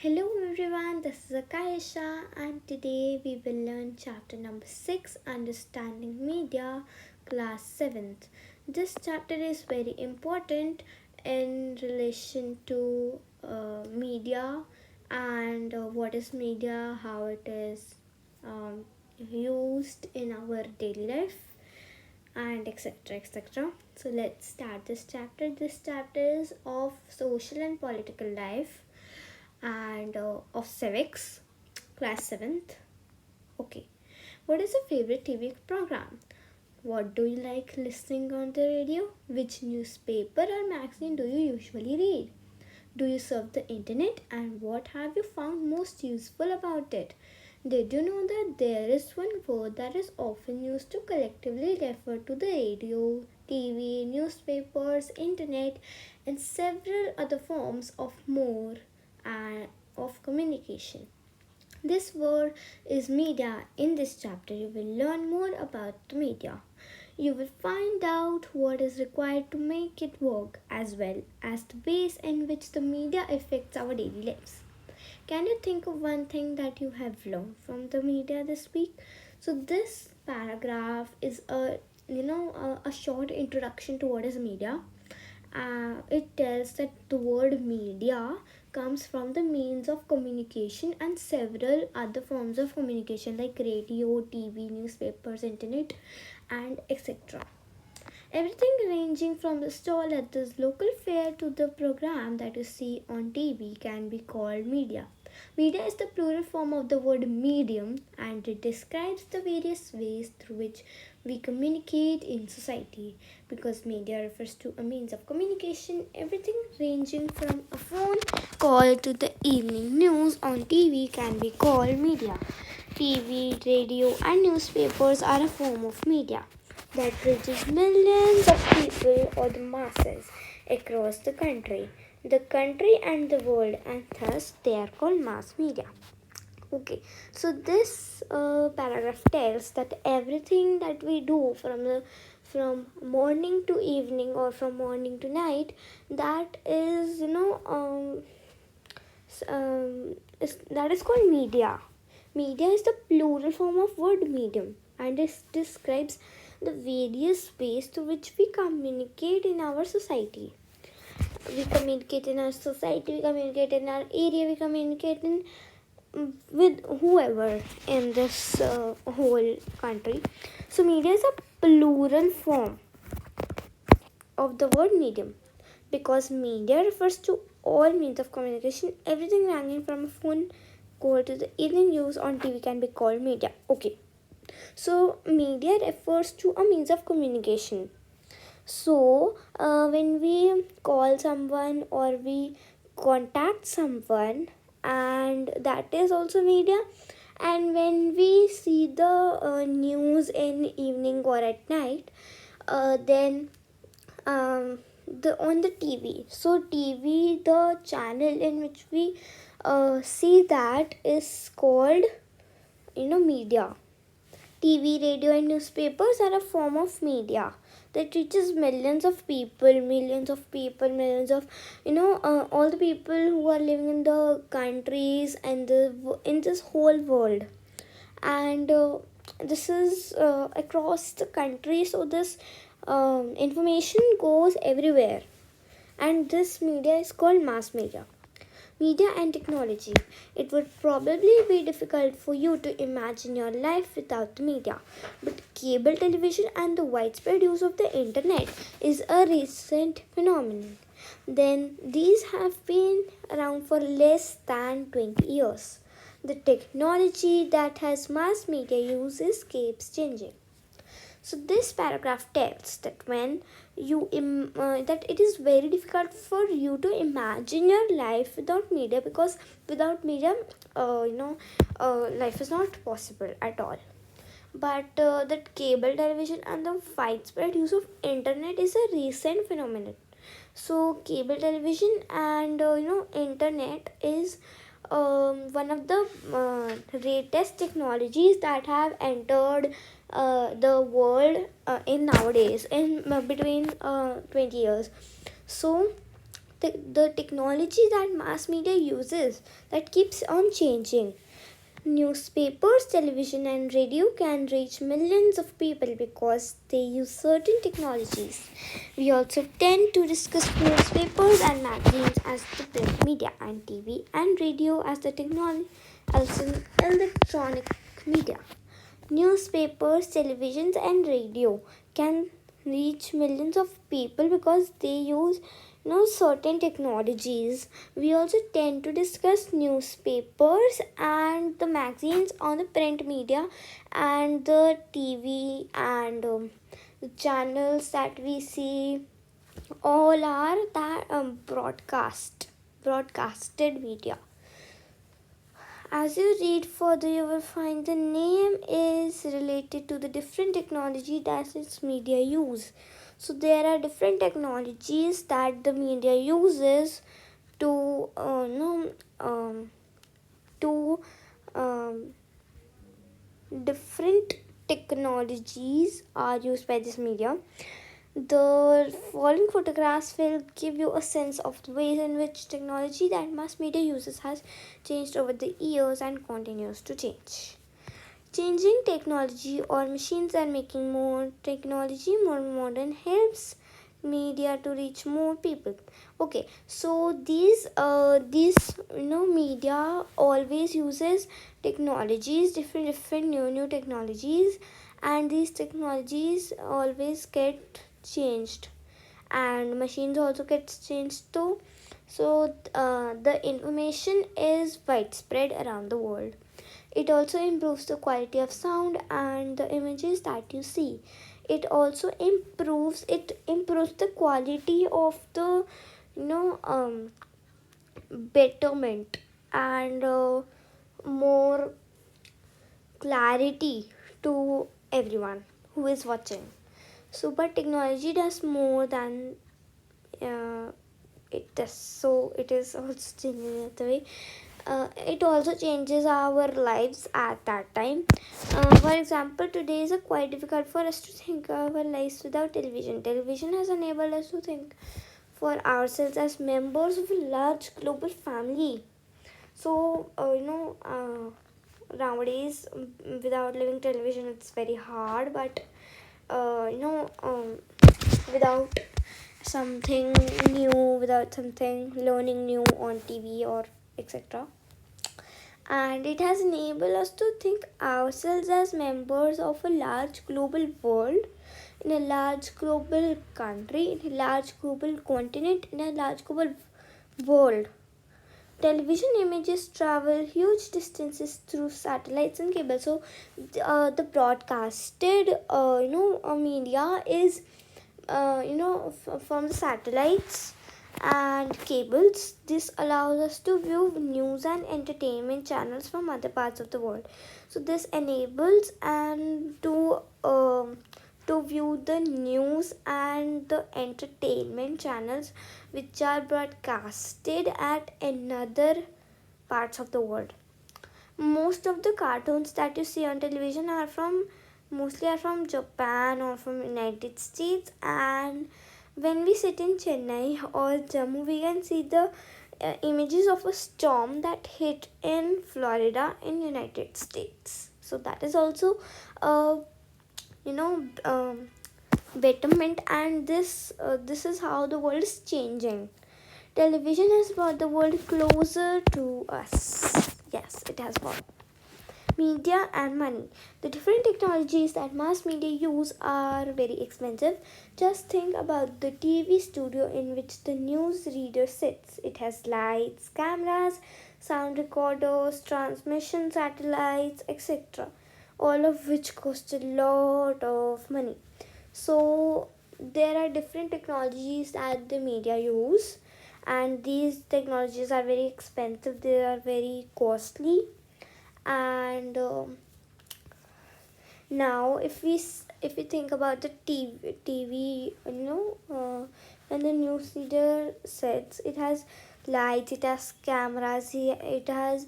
Hello everyone, this is Akaisha and today we will learn chapter number 6 Understanding Media, class 7th. This chapter is very important in relation to media and what is media, how it is used in our daily life and etc. So let's start this chapter. This chapter is of social and political life and of civics, class 7th. Okay, what is your favorite TV program? What do you like listening on the radio? Which newspaper or magazine do you usually read? Do you surf the internet and what have you found most useful about it? Did you know that there is one word that is often used to collectively refer to the radio, TV, newspapers, internet, and several other forms of more and of communication? This word is media. In this chapter, you will learn more about the media. You will find out what is required to make it work, as well as the ways in which the media affects our daily lives. Can you think of one thing that you have learned from the media this week? So this paragraph is a short introduction to what is media. It tells that the word media comes from the means of communication and several other forms of communication like radio, TV, newspapers, internet, and etc. Everything ranging from the stall at this local fair to the program that you see on TV can be called media. Media is the plural form of the word medium and it describes the various ways through which we communicate in society. Because media refers to a means of communication, everything ranging from a phone call to the evening news on TV can be called media. TV, radio, and newspapers are a form of media that reaches millions of people or the masses across the country and the world, and thus they are called mass media. Okay, so this paragraph tells that everything that we do from morning to evening or from morning to night, that is that is called media. Media is the plural form of word medium and it describes the various ways to which we communicate in our society. We communicate in our society, we communicate in our area, we communicate with whoever in this whole country. So media is a plural form of the word medium because media refers to all means of communication. Everything ranging from a phone call to the evening news on TV can be called media. Okay, so media refers to a means of communication. So when we call someone or we contact someone, and that is also media. And when we see the news in evening or at night, then the on the TV. So TV, the channel in which we see that is called media. TV, radio, and newspapers are a form of media that reaches millions of people, millions of all the people who are living in the countries and in this whole world. And this is across the country, so this information goes everywhere. And this media is called mass media. Media and technology. It would probably be difficult for you to imagine your life without the media. But cable television and the widespread use of the internet is a recent phenomenon. Then these have been around for less than 20 years. The technology that has mass media use keeps changing. So this paragraph tells that when that it is very difficult for you to imagine your life without media, because without media, life is not possible at all. But that cable television and the widespread use of internet is a recent phenomenon. So cable television and internet is one of the latest technologies that have entered the world in nowadays in between 20 years. So the technology that mass media uses that keeps on changing. Newspapers, television, and radio can reach millions of people because they use certain technologies. We also tend to discuss newspapers and magazines as the print media, and TV and radio as the technology as an electronic media. Newspapers, televisions, and radio can reach millions of people because they use certain technologies. We also tend to discuss newspapers and the magazines on the print media, and the TV and the channels that we see all are that broadcasted media. As you read further, you will find the name is related to the different technology that its media use. So there are different technologies that the media uses to to um, different technologies are used by this media. The following photographs will give you a sense of the ways in which technology that mass media uses has changed over the years and continues to change. Changing technology or machines and making more technology more modern helps media to reach more people. Okay, so these media always uses technologies, different new technologies, and these technologies always get changed, and machines also gets changed too. So the information is widespread around the world. It also improves the quality of sound and the images that you see. It improves the quality of the betterment and more clarity to everyone who is watching. So but technology does more than it does. So it is also changing the way. It also changes our lives at that time. For example, today is quite difficult for us to think our lives without television. Television has enabled us to think for ourselves as members of a large global family. So nowadays, without living television, it's very hard. But without something new, without something learning new on TV or etc. And it has enabled us to think ourselves as members of a large global world, in a large global country, in a large global continent, in a large global world. Television images travel huge distances through satellites and cables. So the broadcasted media is from the satellites and cables. This allows us to view news and entertainment channels from other parts of the world. So this enables and to view the news and the entertainment channels which are broadcasted at another parts of the world. Most of the cartoons that you see on television are from Japan or from United States, and when we sit in Chennai or Jammu, we can see the images of a storm that hit in Florida in United States. So that is also you know betterment, and this is how the world is changing. Television has brought the world closer to us. Yes, it has brought media and money. The different technologies that mass media use are very expensive. Just think about the TV studio in which the news reader sits. It has lights, cameras, sound recorders, transmission satellites, etc. All of which cost a lot of money. So there are different technologies that the media use, and these technologies are very expensive. They are very costly. And now if we think about the TV, when the news reader sets, it has lights, it has cameras, it has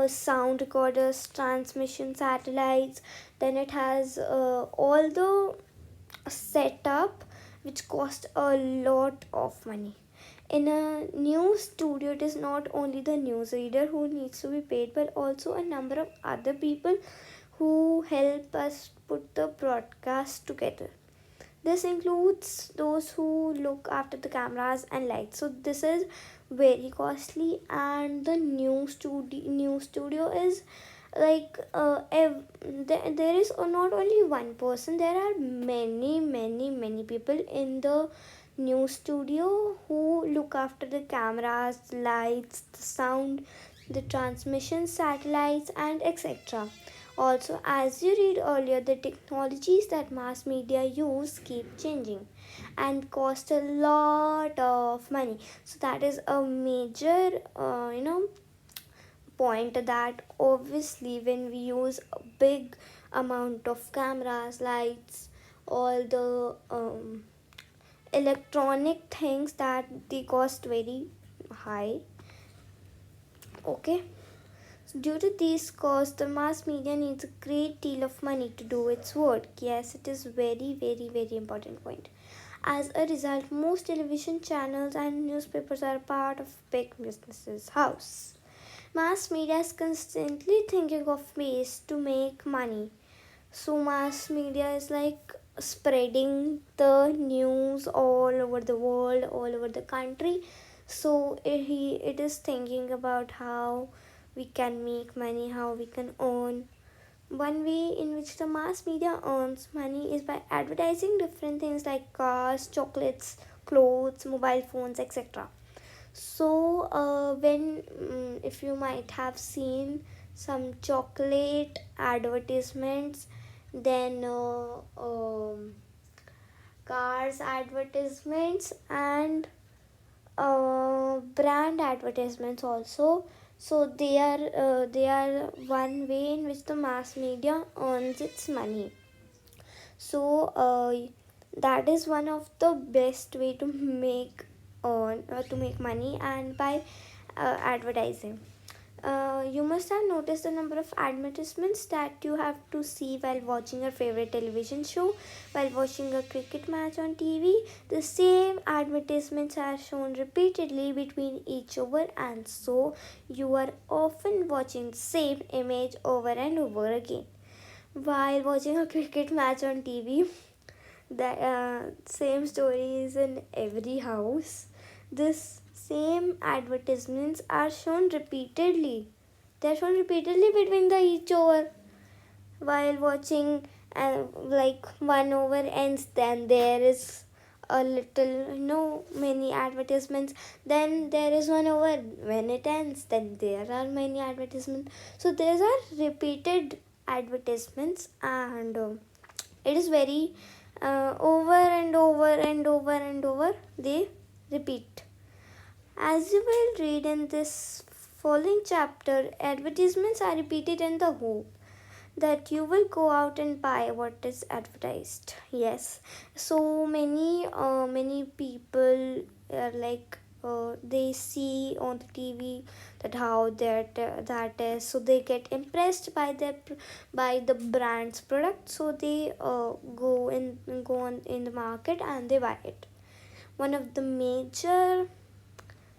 sound recorders, transmission satellites. Then it has all the setup which cost a lot of money. In a news studio, it is not only the newsreader who needs to be paid, but also a number of other people who help us put the broadcast together. This includes those who look after the cameras and lights. So this is very costly, and the news studio is like there is not only one person. There are many people in the news studio who look after the cameras, lights, the sound, the transmission satellites, and etc. Also, as you read earlier, the technologies that mass media use keep changing and cost a lot of money. So that is a major point, that obviously when we use a big amount of cameras, lights, all the electronic things, that they cost very high. Okay, so due to these costs, the mass media needs a great deal of money to do its work. Yes, it is very important point. As a result, most television channels and newspapers are part of big businesses house. Mass media is constantly thinking of ways to make money. So mass media is like spreading the news all over the world, all over the country. So it is thinking about how we can make money, how we can earn. One way in which the mass media earns money is by advertising different things like cars, chocolates, clothes, mobile phones, etc. So when if you might have seen some chocolate advertisements, then cars advertisements, and brand advertisements also. So they are one way in which the mass media earns its money. So that is one of the best way to make money, and by advertising. You must have noticed the number of advertisements that you have to see while watching your favorite television show, while watching a cricket match on TV. The same advertisements are shown repeatedly between each over, and so you are often watching the same image over and over again. While watching a cricket match on TV, the same story is in every house. This same advertisements are shown repeatedly. They are shown repeatedly between the each over. While watching like one over ends, then there is a little many advertisements. Then there is one over. When it ends, then there are many advertisements. So these are repeated advertisements, and it is very over and over they repeat. As you will read in this following chapter, advertisements are repeated in the hope that you will go out and buy what is advertised. Yes, so many people are like they see on the TV that how that is, so they get impressed by the brand's product, so they go on in the market and they buy it. One of the major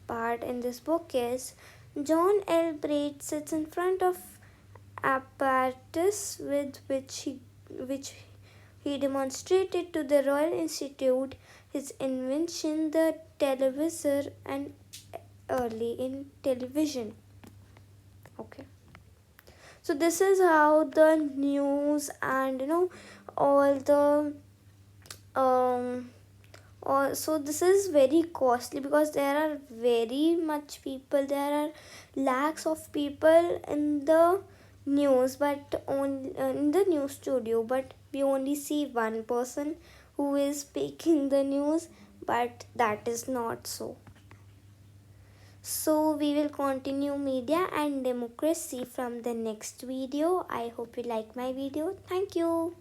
part in this book is John L. Braid sits in front of apparatus with which he demonstrated to the Royal Institute his invention, the televisor, and early in television. Okay. So this is how the news and all the so this is very costly because there are very much people. There are lakhs of people in the news, but on in the news studio, but we only see one person who is speaking the news, but that is not so. So we will continue media and democracy from the next video. I hope you like my video. Thank you.